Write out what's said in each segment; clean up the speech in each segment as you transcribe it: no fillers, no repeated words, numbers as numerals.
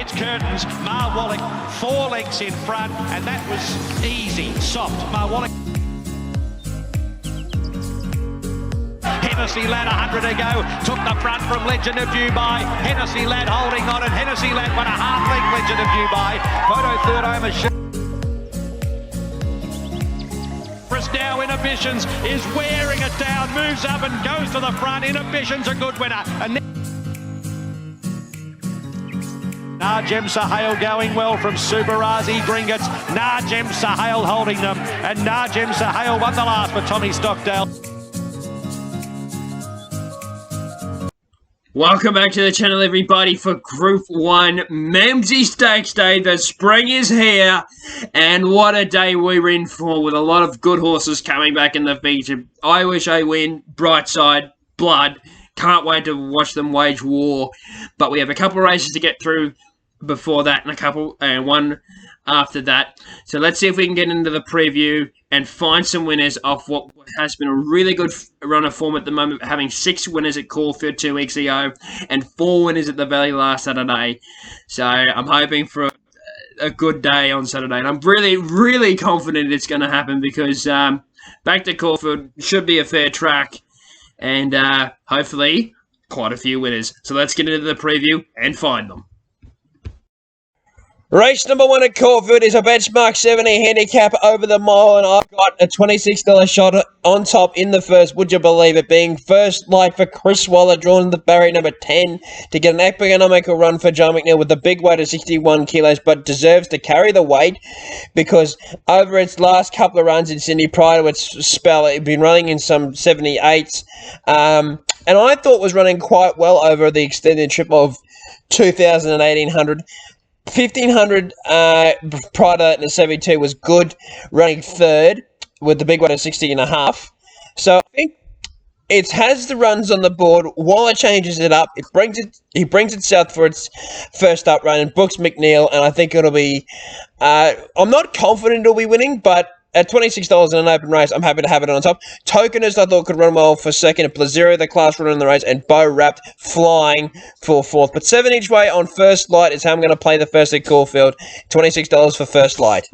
It's curtains. Mar Wallach 4 lengths in front, and that was easy, soft. Mar Wallach. Hennessy Lad 100 to go, took the front from Legend of Dubai. Hennessy Lad holding on, and Hennessy Lad won a half-length Legend of Dubai. Photo third home is now. Inhibitions is wearing it down, moves up and goes to the front. Inhibitions a good winner. Najem Sahale going well from Subarazi Gringotts. Najem Sahale holding them, and Najem Sahale won the last for Tommy Stockdale. Welcome back to the channel, everybody, for Group 1 Memsie Stakes Day. The spring is here, and what a day we're in for, with a lot of good horses coming back in the feature. I Wish I Win, Brightside, Blood. Can't wait to watch them wage war. But we have a couple of races to get through before that, and one after that. So let's see if we can get into the preview and find some winners off what has been a really good run of form at the moment, having 6 winners at Caulfield 2 weeks ago and 4 winners at the Valley last Saturday. So I'm hoping for a good day on Saturday, and I'm really, really confident it's going to happen, because back to Caulfield should be a fair track, and hopefully quite a few winners. So let's get into the preview and find them. Race number 1 at Caulfield is a benchmark 70 handicap over the mile, and I've got a $26 shot on top in the first. Would you believe it? Being First Light for Chris Waller, drawn the barrier number 10 to get an economical run for John McNeil with the big weight of 61 kilos, but deserves to carry the weight because over its last couple of runs in Sydney prior to its spell, it had been running in some 78s, and I thought was running quite well over the extended trip of 2,000 and 1,800. 1,500 prior to that in the 72 was good, running third with the big weight of 60.5. So I think it has the runs on the board. While it changes it up, he brings it south for its first up run and books McNeil, and I think it'll be. I'm not confident it'll be winning, but at $26 in an open race, I'm happy to have it on top. Tokenist, I thought, could run well for second. Blazero, the class runner in the race, and Bo Wrapped flying for fourth. But 7 each way on First Light is how I'm going to play the first at Caulfield. $26 for First Light.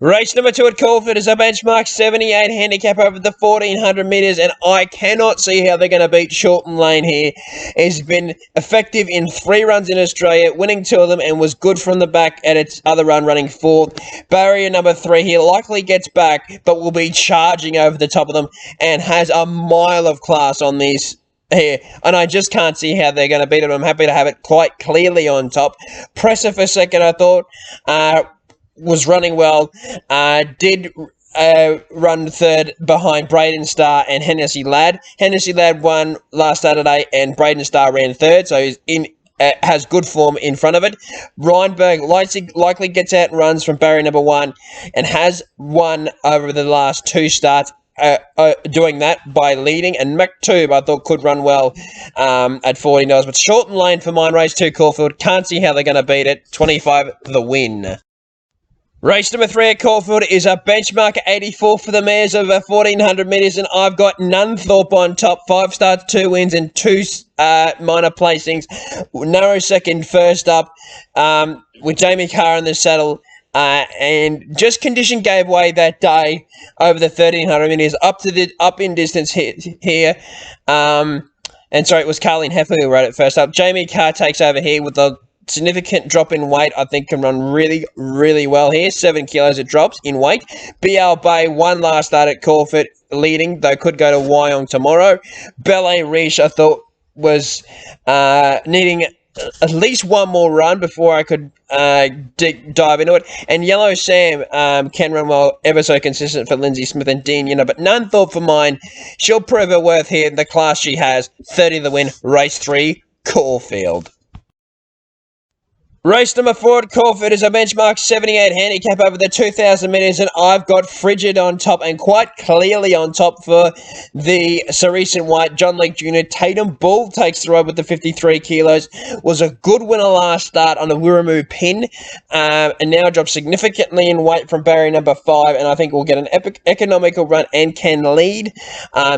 Race number 2 at Caulfield is a benchmark 78 handicap over the 1,400 metres, and I cannot see how they're going to beat Shorten Lane here. It's been effective in 3 runs in Australia, winning 2 of them, and was good from the back at its other run, running 4th. Barrier number 3 here likely gets back, but will be charging over the top of them, and has a mile of class on these here, and I just can't see how they're going to beat it. I'm happy to have it quite clearly on top. Presser for second, I thought, was running well, did run third behind Braden Star and Hennessy Lad. Hennessy Lad won last Saturday, and Braden Star ran third, so he's in. Has good form in front of it. Reinberg likely gets out and runs from barrier number 1, and has won over the last 2 starts. Doing that by leading, and McTube I thought could run well at $40, but Shorten Lane for mine. Race 2 Caulfield, can't see how they're going to beat it. 25 for the win. Race number 3 at Caulfield is a benchmark 84 for the mares over 1,400 metres, and I've got Nunthorpe on top. 5 starts, 2 wins, and 2 minor placings. Narrow second, first up, with Jamie Carr in the saddle. And just condition gave way that day over the 1,300 metres, up in distance here. And sorry, it was Carleen Heatherlie who rode it first up. Jamie Carr takes over here with a significant drop in weight. I think can run really, really well here. 7 kilos it drops in weight. BL Bay won last start at Caulfield, leading, though could go to Wyong tomorrow. Ballet Riche I thought was needing at least one more run before I could dive into it. And Yellow Sam can run well, ever so consistent for Lindsay Smith and Dean, but Nunthorpe for mine. She'll prove her worth here in the class she has. 30 the win. Race 3 Caulfield. Race number 4 at Caulfield is a benchmark 78 handicap over the 2,000 metres, and I've got Frigid on top, and quite clearly on top for the Cerise and White. John Lake Jr. Tatum Bull takes the ride with the 53 kilos. Was a good winner last start on a Wirramoo pin, and now drops significantly in weight from barrier number 5, and I think will get an economical run and can lead.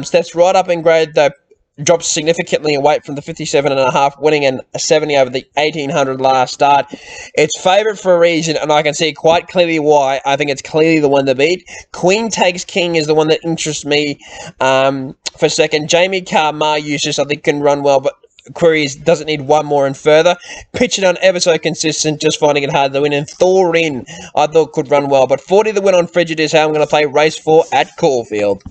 Steps right up in grade, though. dropped significantly in weight from the 57.5, winning a 70 over the 1800 last start. It's favourite for a reason, and I can see quite clearly why. I think it's clearly the one to beat. Queen Takes King is the one that interests me for second. Jamie Carr Eustace, I think, can run well, but Queries doesn't need one more and further. Pitching on ever so consistent, just finding it hard to win. And Thorin, I thought could run well, but 40 the win on Frigid is how I'm going to play race 4 at Caulfield.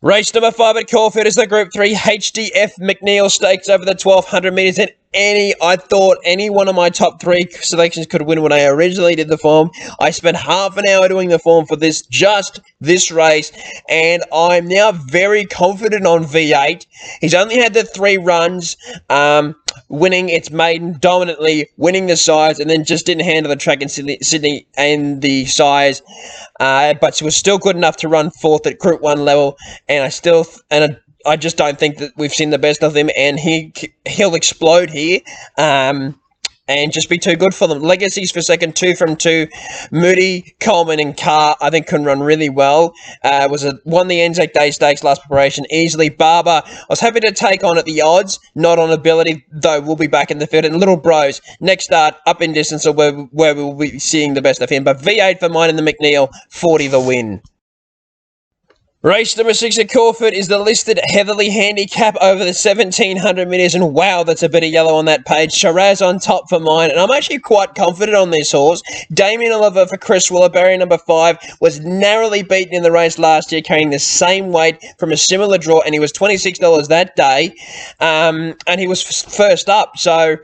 Race number 5 at Caulfield is the Group 3 H.D.F McNeil Stakes over the 1200 metres. And I thought any one of my top 3 selections could win when I originally did the form. I spent half an hour doing the form for just this race, and I'm now very confident on V8. He's only had the 3 runs, winning its maiden dominantly, winning the size, and then just didn't handle the track in Sydney and the size. But she was still good enough to run 4th at Group 1 level, and I just don't think that we've seen the best of him, and he'll explode here and just be too good for them. Legacies for second, 2 from 2. Moody, Coleman, and Carr, I think, can run really well. Won the Anzac Day Stakes last preparation easily. Barber, I was happy to take on at the odds, not on ability, though we'll be back in the field. And Little Bros, next start, up in distance, or where we'll be seeing the best of him. But V8 for mine in the McNeil, 40 the win. Race number 6 at Caulfield is the listed Heatherlie handicap over the 1700 metres, and wow, that's a bit of yellow on that page. Shiraz on top for mine, and I'm actually quite confident on this horse. Damien Oliver for Chris Willer, barrier number 5, was narrowly beaten in the race last year, carrying the same weight from a similar draw, and he was $26 that day, and he was first up. So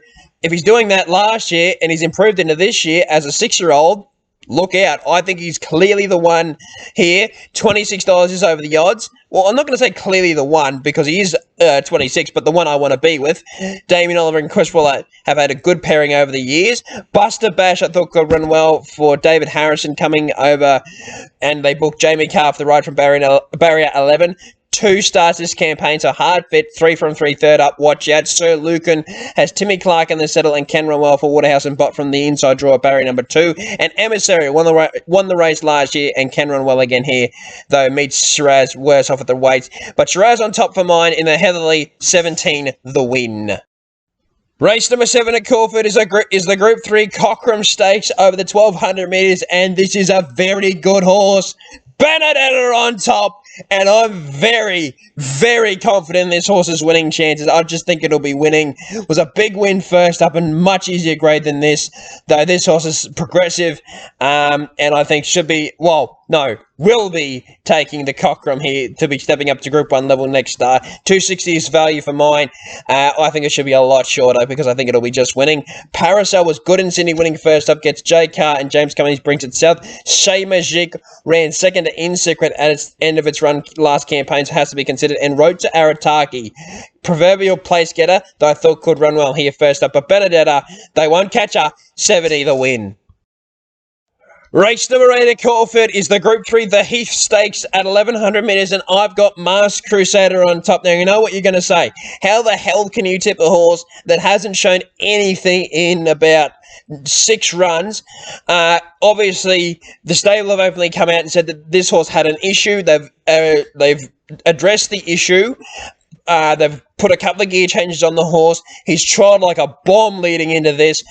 if he's doing that last year and he's improved into this year as a 6-year-old, look out. I think he's clearly the one here. $26 is over the odds. Well, I'm not going to say clearly the one because he is 26, but the one I want to be with. Damien Oliver and Chris Willer have had a good pairing over the years. Buster Bash, I thought, could run well for David Harrison coming over, and they booked Jamie Carr for the ride from barrier 11. 2 starts this campaign, so hard fit, 3 from 3, third up, watch out. Sir Lucan has Timmy Clark in the settle and can run well for Waterhouse and Bott from the inside draw at barrier number 2. And Emissary won the race last year and can run well again here, though meets Shiraz worse off at the weights. But Shiraz on top for mine in the Heatherlie, 17 the win. Race number 7 at Caulfield is the Group 3 Cockram Stakes over the 1200 metres, and this is a very good horse. Benedetta on top, and I'm very, very confident in this horse's winning chances. I just think it'll be winning. It was a big win first up and much easier grade than this, though this horse is progressive, and I think will be taking the Cockram here to be stepping up to Group 1 level next start. 260 is value for mine. I think it should be a lot shorter because I think it'll be just winning. Parasol was good in Sydney, winning first up, gets J. Carr and James Cummings brings it south. Chez Magique ran second to In Secret at its end of its run last campaign, so has to be considered. And Road to Arataki, proverbial place getter, though I thought could run well here first up. But Benedetta, they won't catch her. 70 the win. Race number 8 at Caulfield is the Group 3, the Heath Stakes at 1100 metres, and I've got Masked Crusader on top. Now, you know what you're going to say. How the hell can you tip a horse that hasn't shown anything in about 6 runs? Obviously, the stable have openly come out and said that this horse had an issue. They've addressed the issue. They've put a couple of gear changes on the horse. He's trod like a bomb leading into this.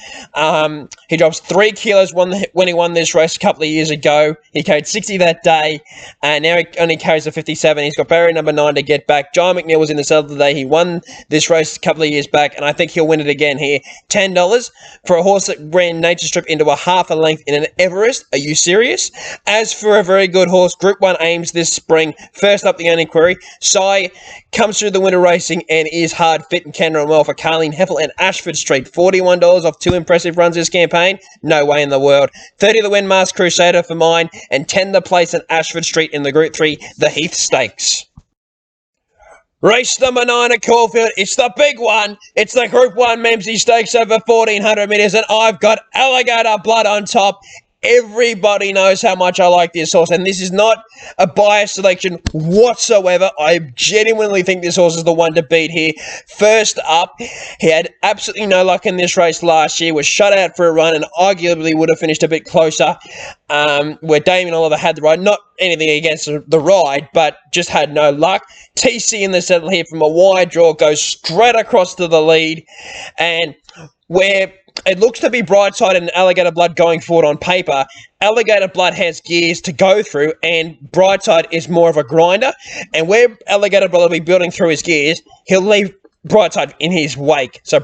He drops 3 kilos when he won this race a couple of years ago. He carried 60 that day, and now he only carries the 57. He's got barrier number 9 to get back. John McNeil was in the saddle today. He won this race a couple of years back, and I think he'll win it again here. $10 for a horse that ran Nature Strip into a half a length in an Everest. Are you serious? As for a very good horse, Group 1 aims this spring. First up, the only query. Sai comes through the winter racing and is hard fit and can run well for Carleen Heffel and Ashford Street. $41 off 2 impressive runs this campaign. No way in the world. 30 the win, Masked Crusader for mine, and 10 the place at Ashford Street in the Group 3, the Heath Stakes. Race number 9 at Caulfield. It's the big one. It's the Group 1 Memsie Stakes over 1400 metres, and I've got Alligator Blood on top. Everybody knows how much I like this horse, and this is not a biased selection whatsoever. I genuinely think this horse is the one to beat here. First up, he had absolutely no luck in this race last year, was shut out for a run, and arguably would have finished a bit closer, where Damien Oliver had the ride. Not anything against the ride, but just had no luck. TC in the saddle here from a wide draw goes straight across to the lead, and where it looks to be Brightside and Alligator Blood going forward on paper, Alligator Blood has gears to go through, and Brightside is more of a grinder. And where Alligator Blood will be building through his gears, he'll leave Brightside in his wake. So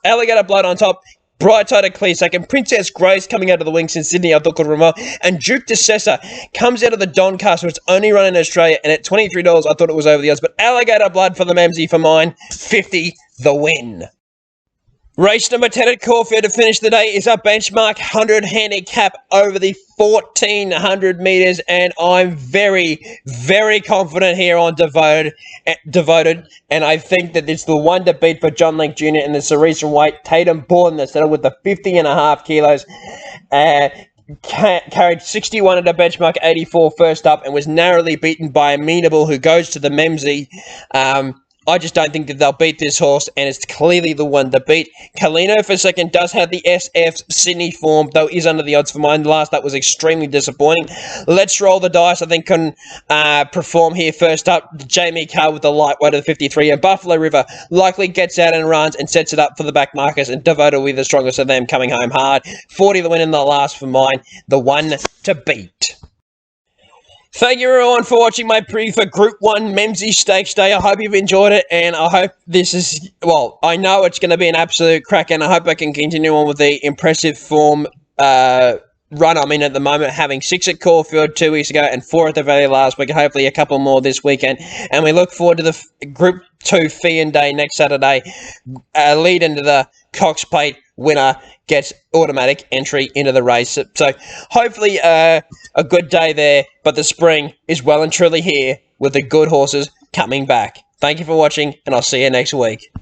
Alligator Blood on top, Brightside a clear second. Princess Grace coming out of the wings in Sydney, I thought could remember. And Duke de Sessa comes out of the Doncaster. It's only run in Australia, and at $23, I thought it was over the odds. But Alligator Blood for the Memsie for mine, 50 the win. Race number 10 at Caulfield to finish the day is a benchmark 100 handicap over the 1,400 metres, and I'm very, very confident here on Devoted, and I think that it's the one to beat for John Link Jr. in the Cereson weight. Tatum Borden that settled with the 50.5 kilos. Carried 61 at a benchmark 84 first up, and was narrowly beaten by Amenable, who goes to the Memsie. I just don't think that they'll beat this horse, and it's clearly the one to beat. Kalino for second does have the SF Sydney form, though is under the odds for mine. Last up was extremely disappointing. Let's Roll the Dice, I think, can perform here first up. Jamie Carr with the lightweight of the 53, and Buffalo River likely gets out and runs and sets it up for the back markers, and Devoted will be the strongest of them coming home hard. 40 the win in the last for mine, the one to beat. Thank you everyone for watching my preview for Group 1 Memsie Stakes Day. I hope you've enjoyed it, and I hope this is, well, I know it's going to be an absolute crack, and I hope I can continue on with the impressive form run I'm in at the moment, having 6 at Caulfield 2 weeks ago and 4 at the Valley last week, hopefully a couple more this weekend, and we look forward to the Group 2 Fian Day next Saturday, lead into the Cox Plate. Winner gets automatic entry into the race. So hopefully a good day there, but the spring is well and truly here with the good horses coming back. Thank you for watching, and I'll see you next week.